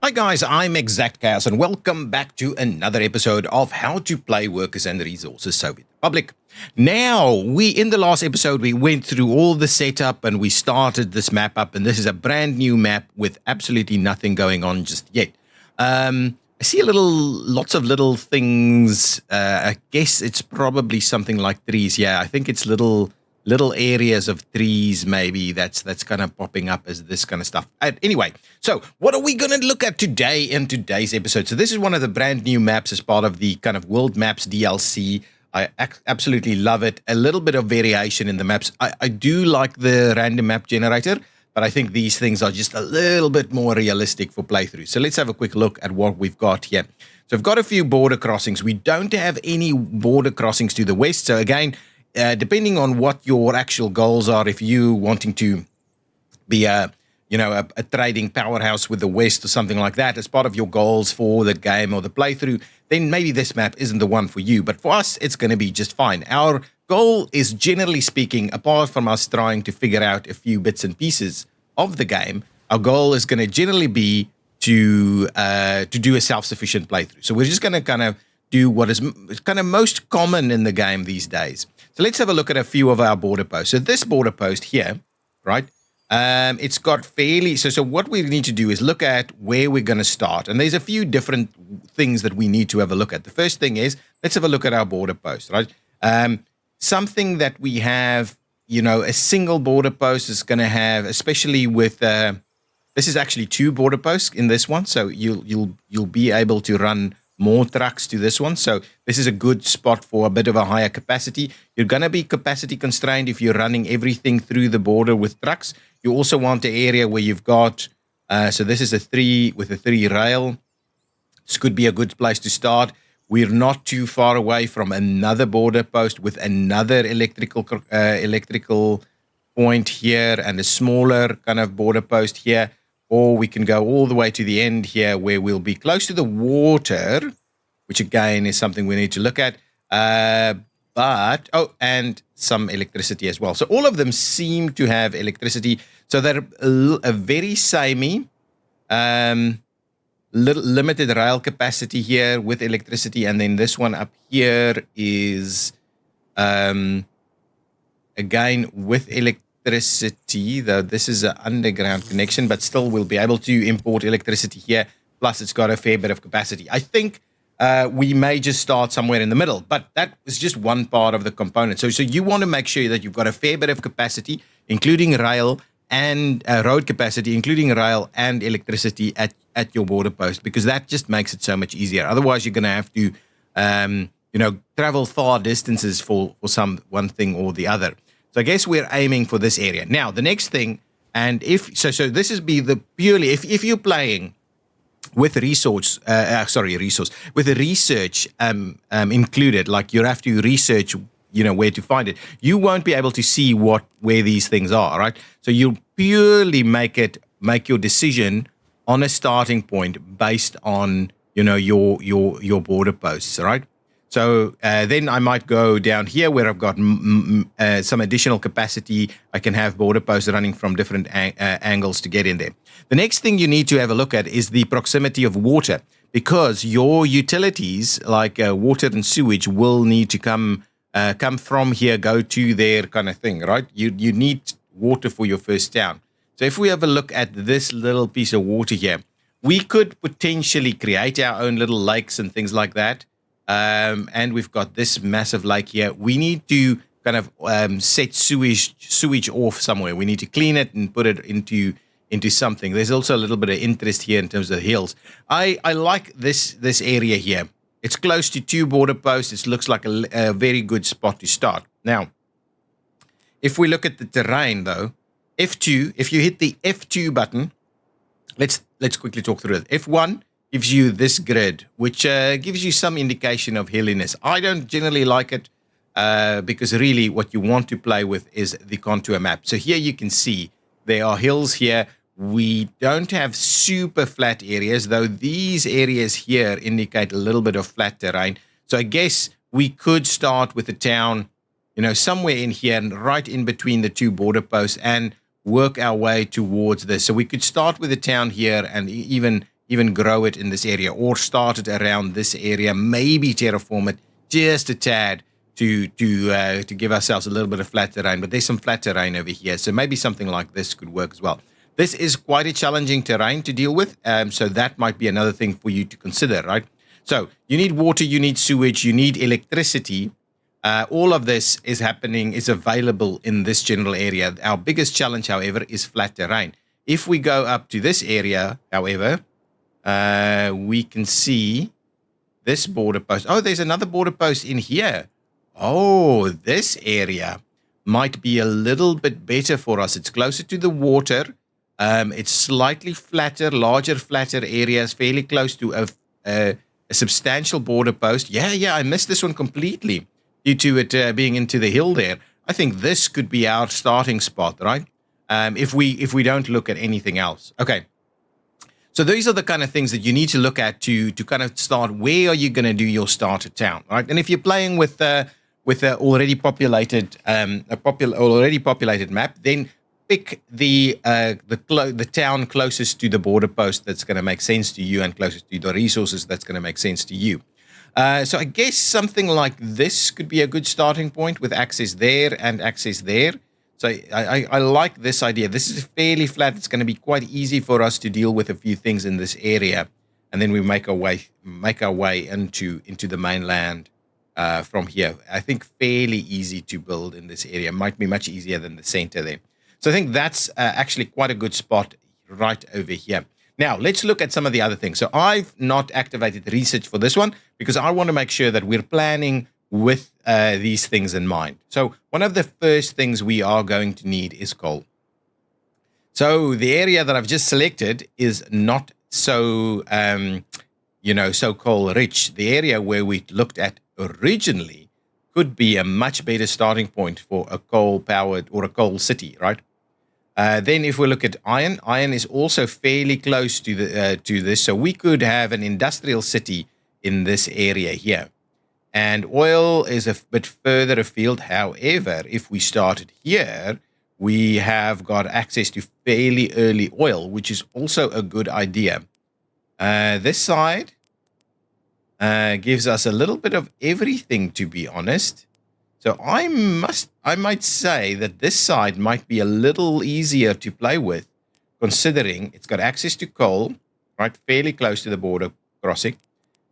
Hi guys, I'm ExactChaos and welcome back to another episode of How to Play Workers and Resources Soviet Republic. Now, in the last episode, we went through all the setup and we started this map up, and this is a brand new map with absolutely nothing going on just yet. I see lots of little things. I guess it's probably something like trees. Yeah, I think it's little areas of trees maybe that's kind of popping up as this kind of stuff. Anyway, so what are we going to look at today in today's episode? So this is one of the brand new maps as part of the kind of World Maps DLC. I absolutely love it. A little bit of variation in the maps. I do like the random map generator, but I think these things are just a little bit more realistic for playthrough. So let's have a quick look at what we've got here. So I've got a few border crossings. We don't have any border crossings to the west. So again, depending on what your actual goals are, if you wanting to be a trading powerhouse with the West or something like that as part of your goals for the game or the playthrough, then maybe this map isn't the one for you. But for us, it's going to be just fine. Our goal is, generally speaking, apart from us trying to figure out a few bits and pieces of the game, our goal is going to generally be to do a self-sufficient playthrough. So we're just going to kind of do what is kind of most common in the game these days. So let's have a look at a few of our border posts. So this border post here, right, it's got fairly... So what we need to do is look at where we're going to start. And there's a few different things that we need to have a look at. The first thing is, let's have a look at our border post, right? Something that we have, a single border post is going to have, especially with... this is actually two border posts in this one. So you'll be able to run more trucks to this one. So this is a good spot for a bit of a higher capacity. You're going to be capacity constrained if you're running everything through the border with trucks. You also want an area where you've got, so this is a 3 with a 3 rail. This could be a good place to start. We're not too far away from another border post with another electrical point here and a smaller kind of border post here. Or we can go all the way to the end here where we'll be close to the water, which again is something we need to look at. And some electricity as well. So all of them seem to have electricity. So they're a very samey, limited rail capacity here with electricity. And then this one up here is, again, with electricity, though this is an underground connection, but still we'll be able to import electricity here. Plus, it's got a fair bit of capacity. I think we may just start somewhere in the middle, but that is just one part of the component. So you want to make sure that you've got a fair bit of capacity, including rail and road capacity, including rail and electricity at your border post, because that just makes it so much easier. Otherwise, you're going to have to, travel far distances for one thing or the other. So I guess we're aiming for this area. Now, the next thing, and this is purely, if you're playing with with the research included, like you have to research, where to find it. You won't be able to see where these things are, right? So you purely make your decision on a starting point based on, your border posts, right? So then I might go down here where I've got some additional capacity. I can have border posts running from different angles to get in there. The next thing you need to have a look at is the proximity of water, because your utilities like water and sewage will need to come from here, go to there kind of thing, right? You need water for your first town. So if we have a look at this little piece of water here, we could potentially create our own little lakes and things like that. And we've got this massive lake here. We need to kind of set sewage off somewhere. We need to clean it and put it into something. There's also a little bit of interest here in terms of the hills. I like this area here. It's close to two border posts. It looks like a very good spot to start. Now, if we look at the terrain, though, F2, if you hit the F2 button, let's quickly talk through it. F1 gives you this grid, which gives you some indication of hilliness. I don't generally like it because really what you want to play with is the contour map. So here you can see there are hills here. We don't have super flat areas, though these areas here indicate a little bit of flat terrain. So I guess we could start with the town, somewhere in here and right in between the two border posts and work our way towards this. So we could start with the town here and even even grow it in this area or start it around this area, maybe terraform it just a tad to give ourselves a little bit of flat terrain. But there's some flat terrain over here, so maybe something like this could work as well. This is quite a challenging terrain to deal with, so that might be another thing for you to consider, right? So you need water, you need sewage, you need electricity. All of this is available in this general area. Our biggest challenge, however, is flat terrain. If we go up to this area, however, we can see this border post. Oh, there's another border post in here. Oh, this area might be a little bit better for us. It's closer to the water. It's slightly flatter, larger, flatter areas, fairly close to a substantial border post. Yeah, I missed this one completely due to it being into the hill there. I think this could be our starting spot, right? If we don't look at anything else. Okay. So these are the kind of things that you need to look at to kind of start. Where are you going to do your starter town, right? And if you're playing with an already populated map, then pick the town closest to the border post that's going to make sense to you and closest to the resources that's going to make sense to you. So I guess something like this could be a good starting point with access there and access there. So I like this idea. This is fairly flat. It's going to be quite easy for us to deal with a few things in this area, and then we make our way into the mainland from here. I think fairly easy to build in this area. Might be much easier than the center there. So I think that's actually quite a good spot right over here. Now, let's look at some of the other things. So I've not activated research for this one because I want to make sure that we're planning with these things in mind. So one of the first things we are going to need is coal. So the area that I've just selected is not so, so coal rich. The area where we looked at originally could be a much better starting point for a coal-powered or a coal city, right? Then if we look at iron is also fairly close to this. So we could have an industrial city in this area here. And oil is a bit further afield. However, if we started here, we have got access to fairly early oil, which is also a good idea. This side gives us a little bit of everything, to be honest. So I might say that this side might be a little easier to play with, considering it's got access to coal, right, fairly close to the border crossing,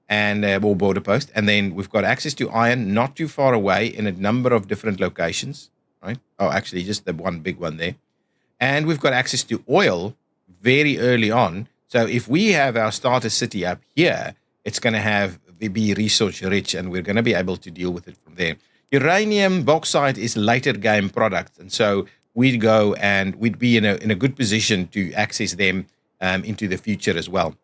and border post, and then we've got access to iron, not too far away, in a number of different locations, right? Oh, actually, just the one big one there, and we've got access to oil very early on. So if we have our starter city up here, it's going to be resource rich, and we're going to be able to deal with it from there. Uranium, bauxite is later game product, and so we'd go and we'd be in a good position to access them into the future as well.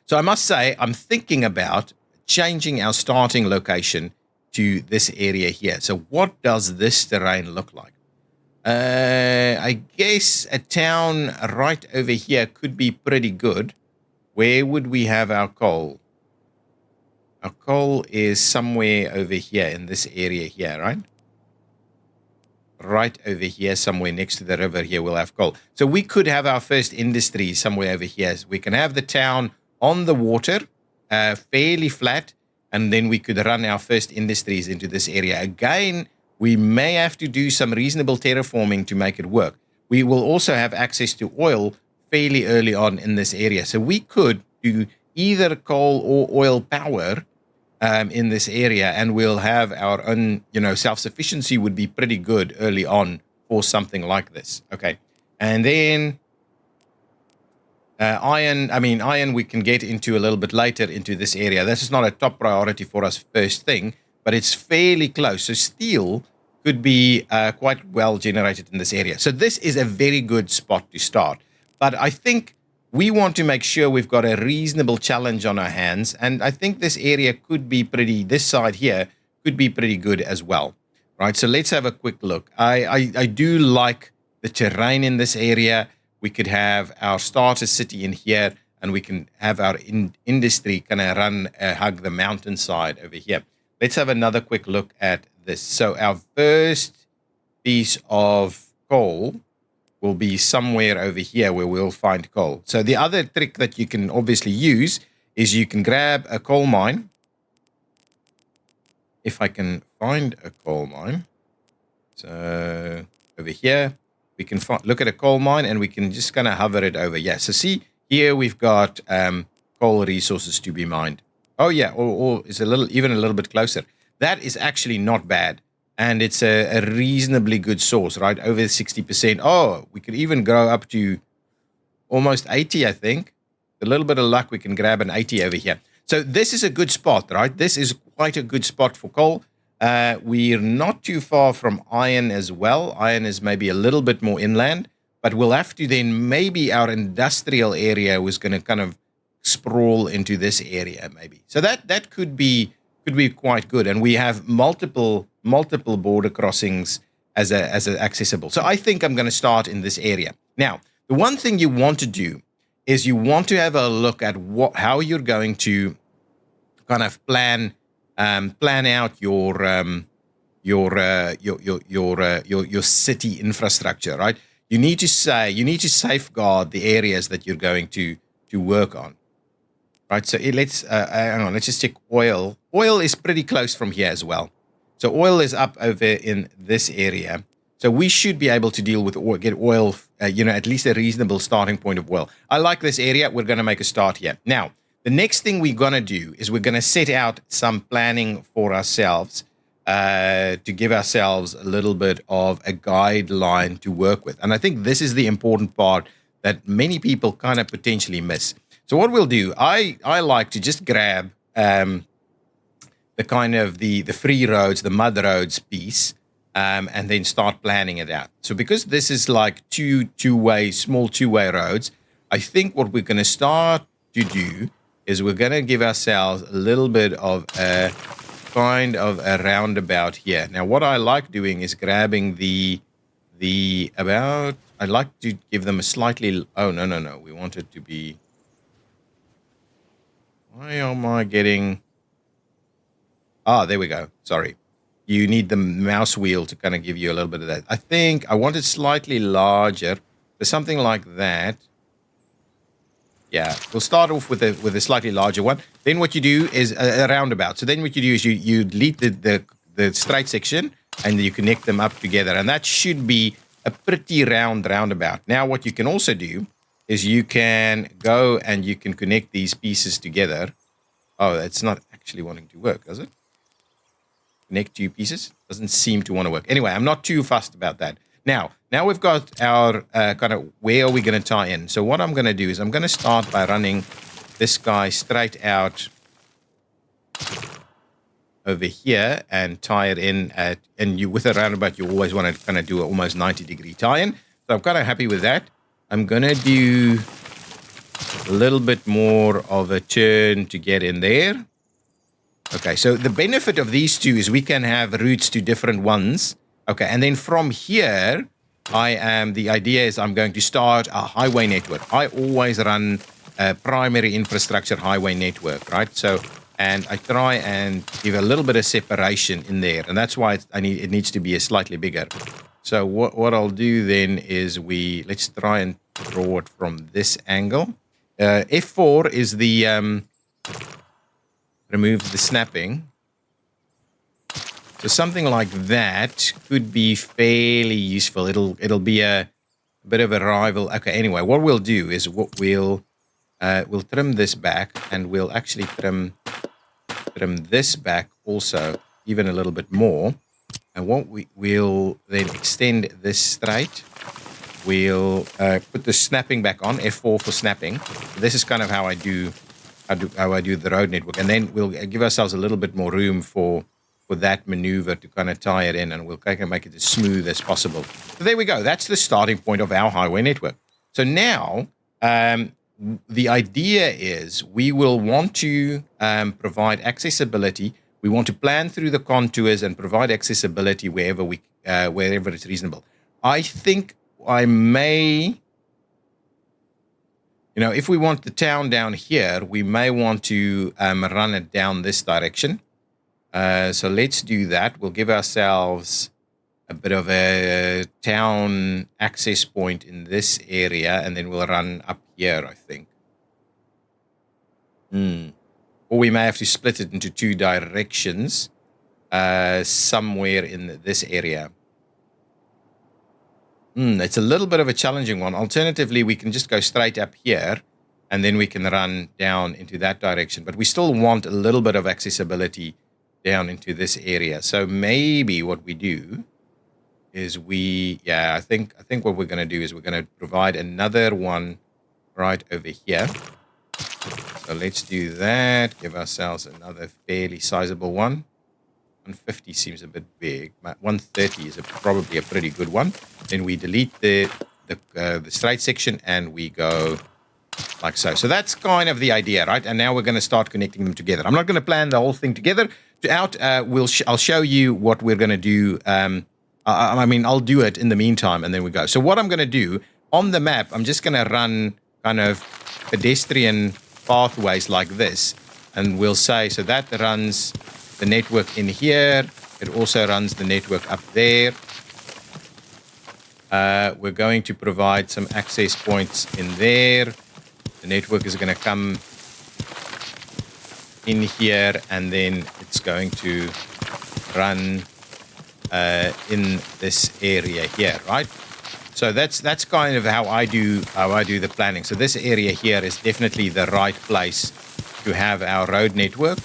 So I must say, I'm thinking about changing our starting location to this area here. So what does this terrain look like? I guess a town right over here could be pretty good. Where would we have our coal? Our coal is somewhere over here in this area here, right? Right over here, somewhere next to the river here, we'll have coal. So we could have our first industry somewhere over here. So we can have the town on the water, fairly flat, and then we could run our first industries into this area. Again, we may have to do some reasonable terraforming to make it work. We will also have access to oil fairly early on in this area. So we could do either coal or oil power in this area, and we'll have our own, self-sufficiency would be pretty good early on for something like this. Okay. And then iron we can get into a little bit later into this area. This is not a top priority for us first thing, but it's fairly close. So steel could be quite well generated in this area. So this is a very good spot to start. But I think we want to make sure we've got a reasonable challenge on our hands. And I think this area could be this side here could be pretty good as well. Right, so let's have a quick look. I do like the terrain in this area. We could have our starter city in here, and we can have our industry kind of hug the mountainside over here. Let's have another quick look at this. So our first piece of coal will be somewhere over here where we'll find coal. So the other trick that you can obviously use is you can grab a coal mine. If I can find a coal mine. So over here, we can look at a coal mine and we can just kind of hover it over. Yeah, so see, here we've got coal resources to be mined. Oh yeah, or it's even a little bit closer. That is actually not bad. And it's a reasonably good source, right? Over 60%. Oh, we could even go up to almost 80, I think. A little bit of luck, we can grab an 80 over here. So this is a good spot, right? This is quite a good spot for coal. We're not too far from iron as well. Iron is maybe a little bit more inland, but we'll have to then maybe our industrial area was going to kind of sprawl into this area maybe. So that could be quite good. And we have multiple border crossings as accessible. So I think I'm going to start in this area. Now, the one thing you want to do is you want to have a look at how you're going to kind of plan out your city infrastructure, right? You need to safeguard the areas that you're going to work on, right? So let's hang on. Let's just check oil. Oil is pretty close from here as well. So oil is up over in this area. So we should be able to deal with or get oil, at least a reasonable starting point of oil. I like this area. We're going to make a start here. Now, the next thing we're going to do is we're going to set out some planning for ourselves to give ourselves a little bit of a guideline to work with. And I think this is the important part that many people kind of potentially miss. So what we'll do, I like to just grab the kind of the free roads, the mud roads piece, and then start planning it out. So because this is like small two-way roads, I think what we're going to start to do is we're going to give ourselves a little bit of a kind of a roundabout here. Now, what I like doing is grabbing I'd like to give them a slightly, oh, no. We want it to be, why am I getting, there we go. Sorry. You need the mouse wheel to kind of give you a little bit of that. I think I want it slightly larger, but something like that. Yeah, we'll start off with a slightly larger one. Then what you do is a roundabout. So then what you do is you delete the straight section and you connect them up together. And that should be a pretty roundabout. Now what you can also do is you can go and you can connect these pieces together. Oh, it's not actually wanting to work, does it? Connect two pieces. Doesn't seem to want to work. Anyway, I'm not too fussed about that. Now we've got our kind of where are we going to tie in. So what I'm going to do is I'm going to start by running this guy straight out over here and tie it in with a roundabout, you always want to kind of do an almost 90-degree tie-in. So I'm kind of happy with that. I'm going to do a little bit more of a turn to get in there. Okay, so the benefit of these two is we can have routes to different ones. Okay, and then from here, the idea is I'm going to start a highway network. I always run a primary infrastructure highway network, right? So, and I try and give a little bit of separation in there, and that's why it needs to be a slightly bigger. So what I'll do then is let's try and draw it from this angle. F4 is the remove the snapping. So something like that could be fairly useful. It'll be a bit of a rival. Okay, anyway, what we'll do is we'll trim this back, and we'll actually trim this back also even a little bit more. And what we'll then extend this straight. We'll put the snapping back on, F4 for snapping. This is kind of how I do the road network, and then we'll give ourselves a little bit more room for that maneuver to kind of tie it in, and we'll kind of make it as smooth as possible. So there we go. That's the starting point of our highway network. So now the idea is we will want to provide accessibility. We want to plan through the contours and provide accessibility wherever it's reasonable. I think I may, if we want the town down here, we may want to run it down this direction. So let's do that. We'll give ourselves a bit of a town access point in this area, and then we'll run up here, I think. Or we may have to split it into two directions somewhere in this area. It's a little bit of a challenging one. Alternatively, we can just go straight up here, and then we can run down into that direction. But we still want a little bit of accessibility down into this area. So maybe what we do is I think what we're going to do is we're going to provide another one right over here. So let's do that. Give ourselves another fairly sizable one. 150 seems a bit big. 130 is probably a pretty good one. Then we delete the straight section and we go like so. So that's kind of the idea, right? And now we're going to start connecting them together. I'm not going to plan the whole thing together. I'll show you what we're going to do. I'll do it in the meantime, and then we go. So what I'm going to do on the map, I'm just going to run kind of pedestrian pathways like this, and we'll say, so that runs the network in here. It also runs the network up there. We're going to provide some access points in there. The network is going to come in here, and then it's going to run in this area here, right? So that's kind of how I do the planning. So this area here is definitely the right place to have our road network,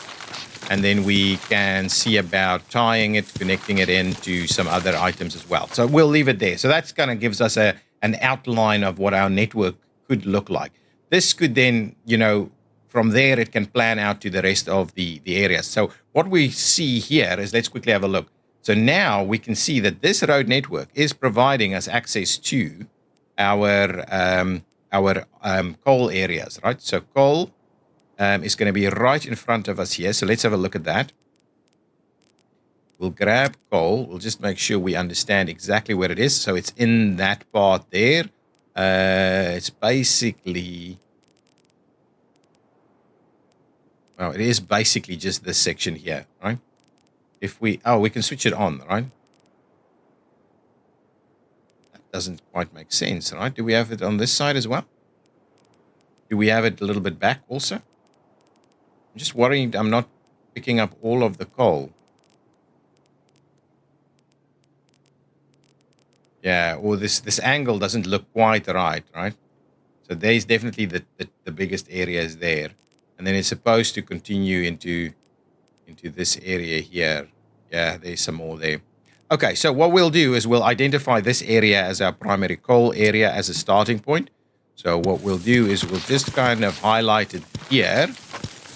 and then we can see about tying it, connecting it into some other items as well. So we'll leave it there. So that's kind of gives us an outline of what our network could look like. This could then, from there it can plan out to the rest of the areas. So what we see here is, let's quickly have a look. So now we can see that this road network is providing us access to our coal areas, right? So coal is going to be right in front of us here. So let's have a look at that. We'll grab coal. We'll just make sure we understand exactly where it is. So it's in that part there. It's basically... Well, it is basically just this section here, right? If we can switch it on, right? That doesn't quite make sense, right? Do we have it on this side as well? Do we have it a little bit back also? I'm just worried I'm not picking up all of the coal. Yeah, or this angle doesn't look quite right? So there's definitely the biggest area is there. And then it's supposed to continue into this area here. Yeah, there's some more there. Okay, so what we'll do is we'll identify this area as our primary coal area as a starting point. So what we'll do is we'll just kind of highlight it here.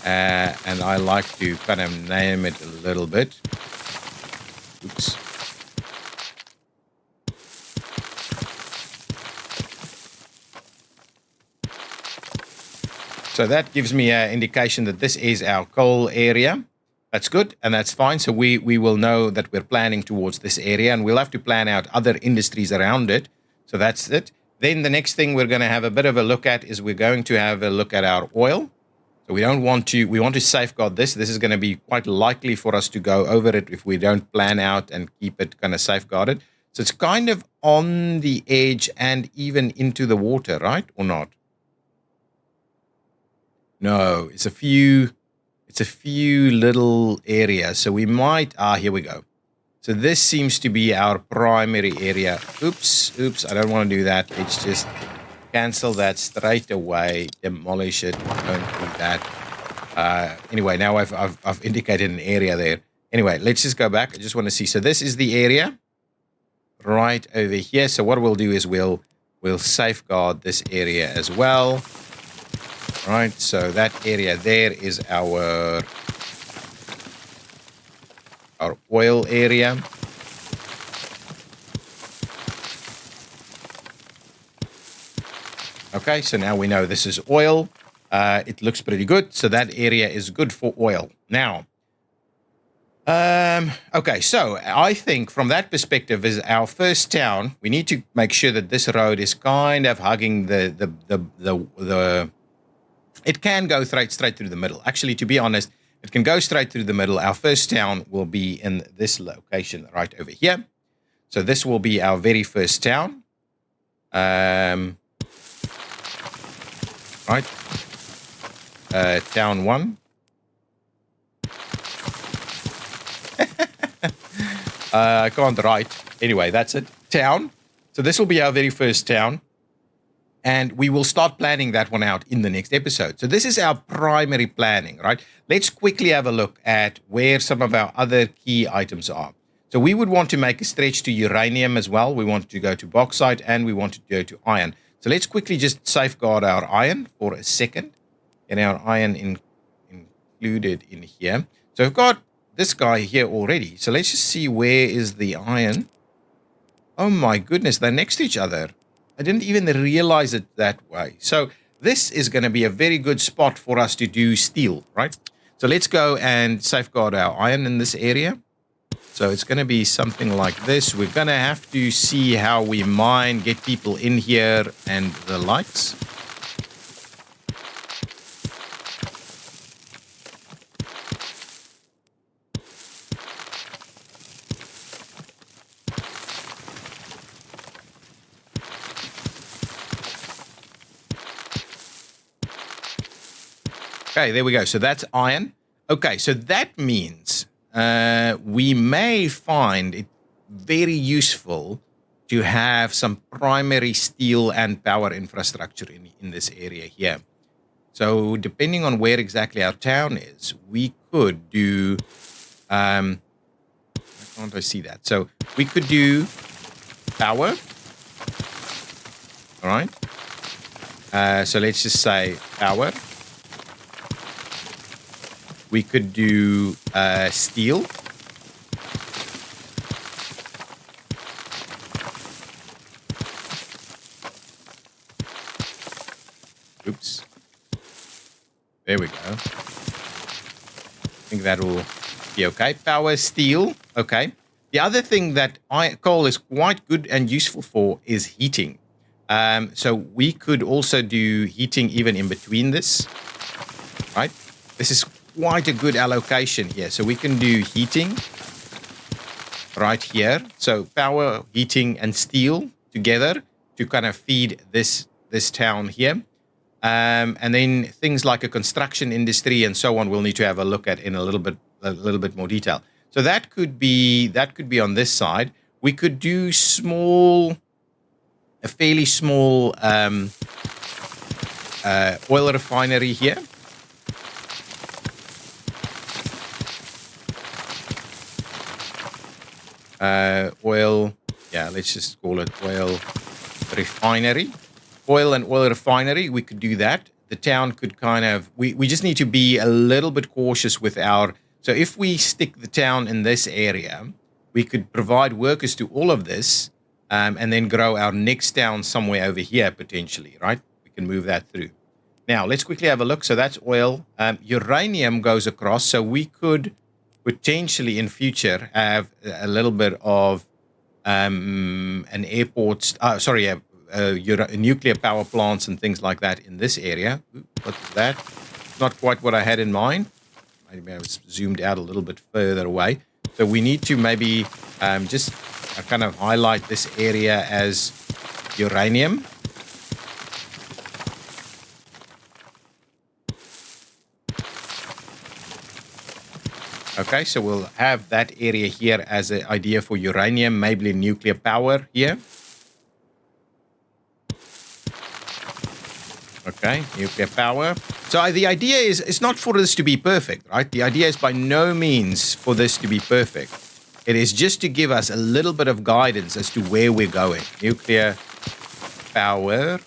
And I like to kind of name it a little bit. Oops. So that gives me an indication that this is our coal area. That's good, and that's fine. So we will know that we're planning towards this area, and we'll have to plan out other industries around it. So that's it. Then the next thing we're going to have a bit of a look at is we're going to have a look at our oil. So we want to safeguard this. This is going to be quite likely for us to go over it if we don't plan out and keep it kind of safeguarded. So it's kind of on the edge and even into the water, right? Or not? No, it's a few little areas. So we might, here we go. So this seems to be our primary area. Oops, I don't want to do that. Let's just cancel that straight away, demolish it, don't do that. Anyway, now I've indicated an area there. Anyway, let's just go back. I just want to see. So this is the area right over here. So what we'll do is we'll safeguard this area as well. Right, so that area there is our oil area. Okay, so now we know this is oil. It looks pretty good. So that area is good for oil. Now, okay, so I think from that perspective is our first town. We need to make sure that this road is kind of hugging the it can go straight through the middle. Actually, to be honest, it can go straight through the middle. Our first town will be in this location right over here. So this will be our very first town. Right. Town 1. I can't write. Anyway, that's it. Town. So this will be our very first town. And we will start planning that one out in the next episode. So this is our primary planning, right? Let's quickly have a look at where some of our other key items are. So we would want to make a stretch to uranium as well. We want to go to bauxite and we want to go to iron. So let's quickly just safeguard our iron for a second. And our iron included in here. So I've got this guy here already. So let's just see where is the iron. Oh my goodness, they're next to each other. I didn't even realize it that way. So this is going to be a very good spot for us to do steel, right? So let's go and safeguard our iron in this area. So it's going to be something like this. We're going to have to see how we mine, get people in here and the likes. Okay, there we go. So that's iron. Okay, so that means we may find it very useful to have some primary steel and power infrastructure in this area here. So depending on where exactly our town is, we could do, why can't I see that? So we could do power, all right? So let's just say power. We could do steel. Oops. There we go. I think that will be okay. Power, steel. Okay. The other thing that coal is quite good and useful for is heating. So we could also do heating even in between this. Right? This is quite a good allocation here. So we can do heating right here. So power, heating, and steel together to kind of feed this town here. And then things like a construction industry and so on, we'll need to have a look at in a little bit more detail. So that could be on this side. We could do a fairly small oil refinery here. Oil, yeah, let's just call it oil refinery. Oil and oil refinery, we could do that. The town could kind of, we just need to be a little bit cautious with so if we stick the town in this area, we could provide workers to all of this and then grow our next town somewhere over here potentially, right? We can move that through. Now, let's quickly have a look. So that's oil. Uranium goes across, so we could potentially in future have a little bit of an airport, nuclear power plants and things like that in this area. Ooh, what was that? Not quite what I had in mind. Maybe I was zoomed out a little bit further away. So we need to maybe just kind of highlight this area as uranium. Okay, so we'll have that area here as an idea for uranium, maybe nuclear power here. Okay, nuclear power. So the idea is, it's not for this to be perfect, right? The idea is by no means for this to be perfect. It is just to give us a little bit of guidance as to where we're going. Nuclear power.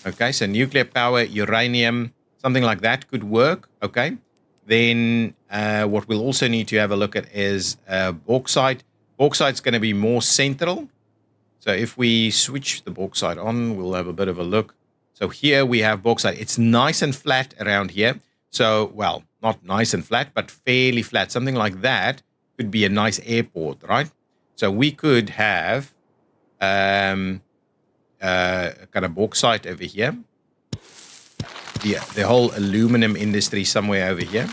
Okay, so nuclear power, uranium, something like that could work, okay? Then what we'll also need to have a look at is bauxite. Bauxite's going to be more central. So if we switch the bauxite on, we'll have a bit of a look. So here we have bauxite. It's nice and flat around here. So, well, not nice and flat, but fairly flat. Something like that could be a nice airport, right? So we could have kind of bauxite over here. The whole aluminum industry somewhere over here.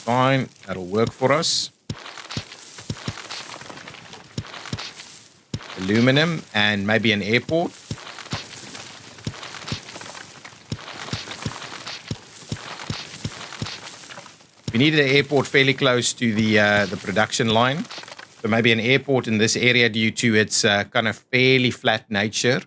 fine. That'll work for us. Aluminum and maybe an airport. We needed an airport fairly close to the production line. So maybe an airport in this area due to its kind of fairly flat nature.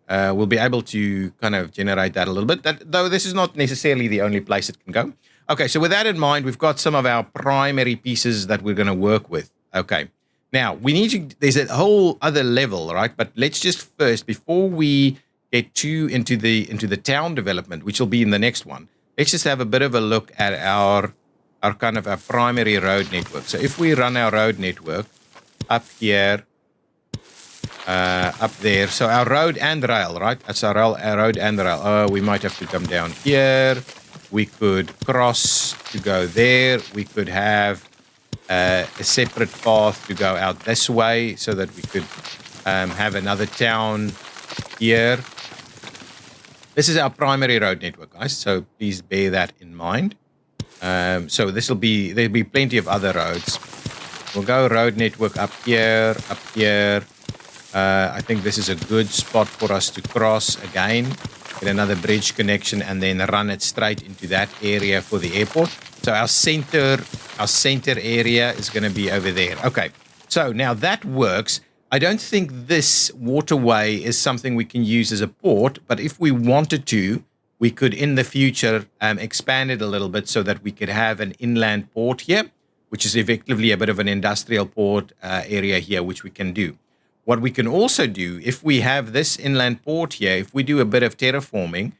We'll be able to kind of generate that a little bit. Though this is not necessarily the only place it can go. Okay, so with that in mind, we've got some of our primary pieces that we're going to work with. Okay. Now, there's a whole other level, right? But let's just first, before we get into the town development, which will be in the next one, let's just have a bit of a look at our kind of our primary road network. So if we run our road network up here, up there, so our road and rail, right? That's our road and rail. We might have to come down here. We could cross to go there. We could have a separate path to go out this way so that we could have another town here. This is our primary road network, guys, so please bear that in mind. So there'll be plenty of other roads. We'll go road network up here. I think this is a good spot for us to cross again, get another bridge connection, and then run it straight into that area for the airport. So our center area is going to be over there. Okay, so now that works. I don't think this waterway is something we can use as a port, but if we wanted to, we could in the future expand it a little bit so that we could have an inland port here, which is effectively a bit of an industrial port area here, which we can do. What we can also do, if we have this inland port here, if we do a bit of terraforming,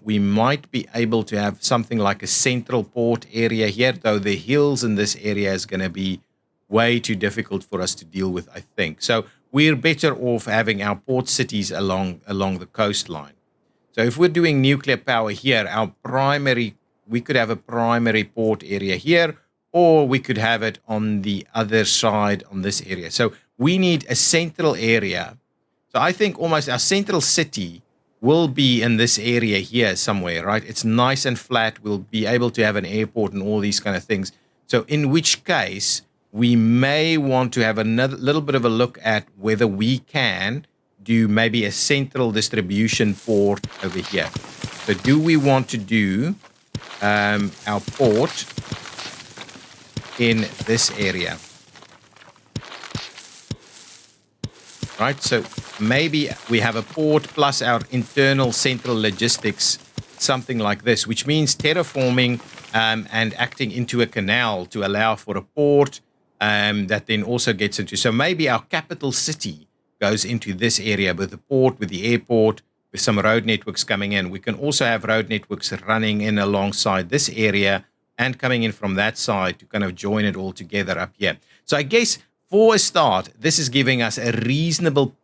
we might be able to have something like a central port area here, though the hills in this area is going to be way too difficult for us to deal with, I think. So we're better off having our port cities along the coastline. So if we're doing nuclear power here, we could have a primary port area here, or we could have it on the other side on this area. So we need a central area. So I think almost our central city will be in this area here somewhere, right? It's nice and flat. We'll be able to have an airport and all these kind of things. So in which case, we may want to have another little bit of a look at whether we can do maybe a central distribution port over here. So do we want to do our port in this area? Right, so maybe we have a port plus our internal central logistics, something like this, which means terraforming and acting into a canal to allow for a port that then also gets into. So maybe our capital city goes into this area with the port, with the airport, with some road networks coming in. We can also have road networks running in alongside this area and coming in from that side to kind of join it all together up here. So I guess for a start, this is giving us a reasonable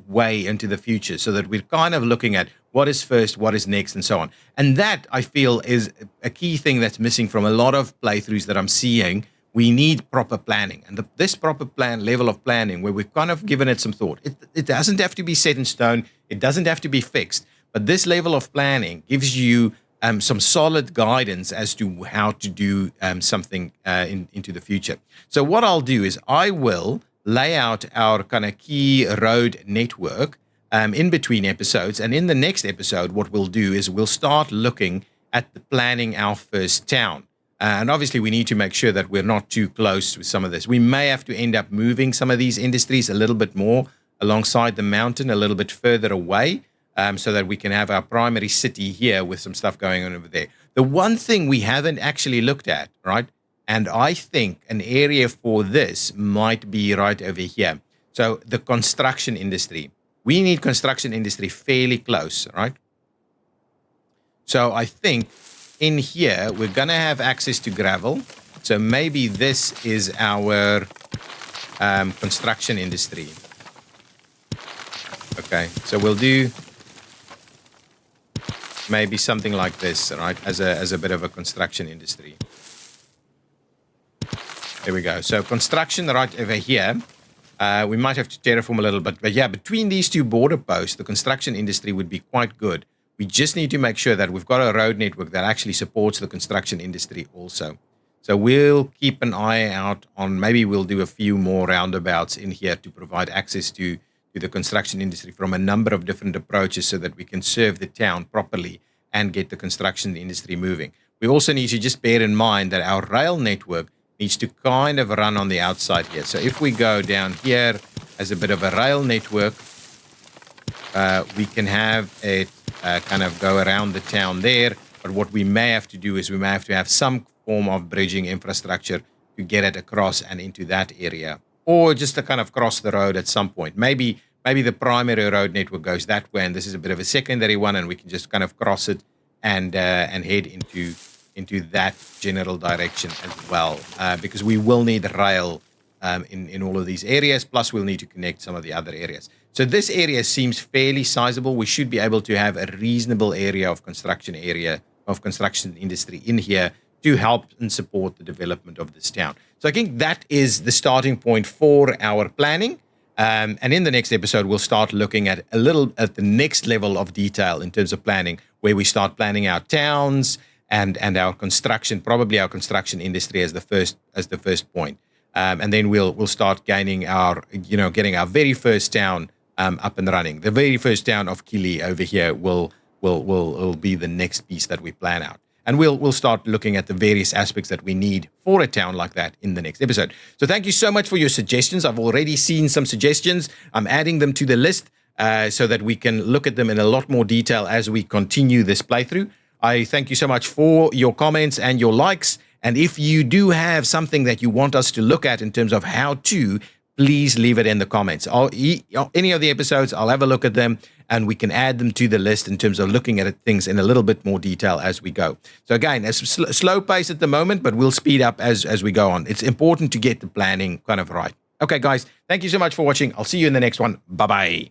way into the future so that we're kind of looking at what is first, what is next, and so on. And that, I feel, is a key thing that's missing from a lot of playthroughs that I'm seeing. We need proper planning. And this proper level of planning, where we've kind of given it some thought. It doesn't have to be set in stone. It doesn't have to be fixed. But this level of planning gives you some solid guidance as to how to do something into the future. So what I'll do is I will lay out our kind of key road network in between episodes. And in the next episode, what we'll do is we'll start looking at planning our first town. And obviously, we need to make sure that we're not too close with some of this. We may have to end up moving some of these industries a little bit more alongside the mountain, a little bit further away, so that we can have our primary city here with some stuff going on over there. The one thing we haven't actually looked at, right, and I think an area for this might be right over here. So the construction industry. We need construction industry fairly close, right? So I think in here, we're going to have access to gravel. So maybe this is our construction industry. Okay, so we'll do maybe something like this, right, as a bit of a construction industry. There we go. So construction right over here. We might have to terraform a little bit. But yeah, between these two border posts, the construction industry would be quite good. We just need to make sure that we've got a road network that actually supports the construction industry also. So we'll keep an eye out on, maybe we'll do a few more roundabouts in here to provide access to the construction industry from a number of different approaches so that we can serve the town properly and get the construction industry moving. We also need to just bear in mind that our rail network needs to kind of run on the outside here. So if we go down here as a bit of a rail network, we can have it kind of go around the town there. But what we may have to do is we may have to have some form of bridging infrastructure to get it across and into that area, or just to kind of cross the road at some point. Maybe the primary road network goes that way, and this is a bit of a secondary one, and we can just kind of cross it and head into that general direction as well, because we will need rail in all of these areas. Plus, we'll need to connect some of the other areas. So this area seems fairly sizable. We should be able to have a reasonable area of construction industry in here to help and support the development of this town. So I think that is the starting point for our planning. And in the next episode, we'll start looking at the next level of detail in terms of planning, where we start planning our towns and our construction, probably our construction industry as the first point. And then we'll start getting our very first town up and running. The very first town of Kili over here will be the next piece that we plan out. And we'll start looking at the various aspects that we need for a town like that in the next episode. So thank you so much for your suggestions. I've already seen some suggestions. I'm adding them to the list so that we can look at them in a lot more detail as we continue this playthrough. I thank you so much for your comments and your likes. And if you do have something that you want us to look at in terms of how to, please leave it in the comments. Any of the episodes, I'll have a look at them, and we can add them to the list in terms of looking at things in a little bit more detail as we go. So again, it's a slow pace at the moment, but we'll speed up as we go on. It's important to get the planning kind of right. Okay, guys, thank you so much for watching. I'll see you in the next one. Bye-bye.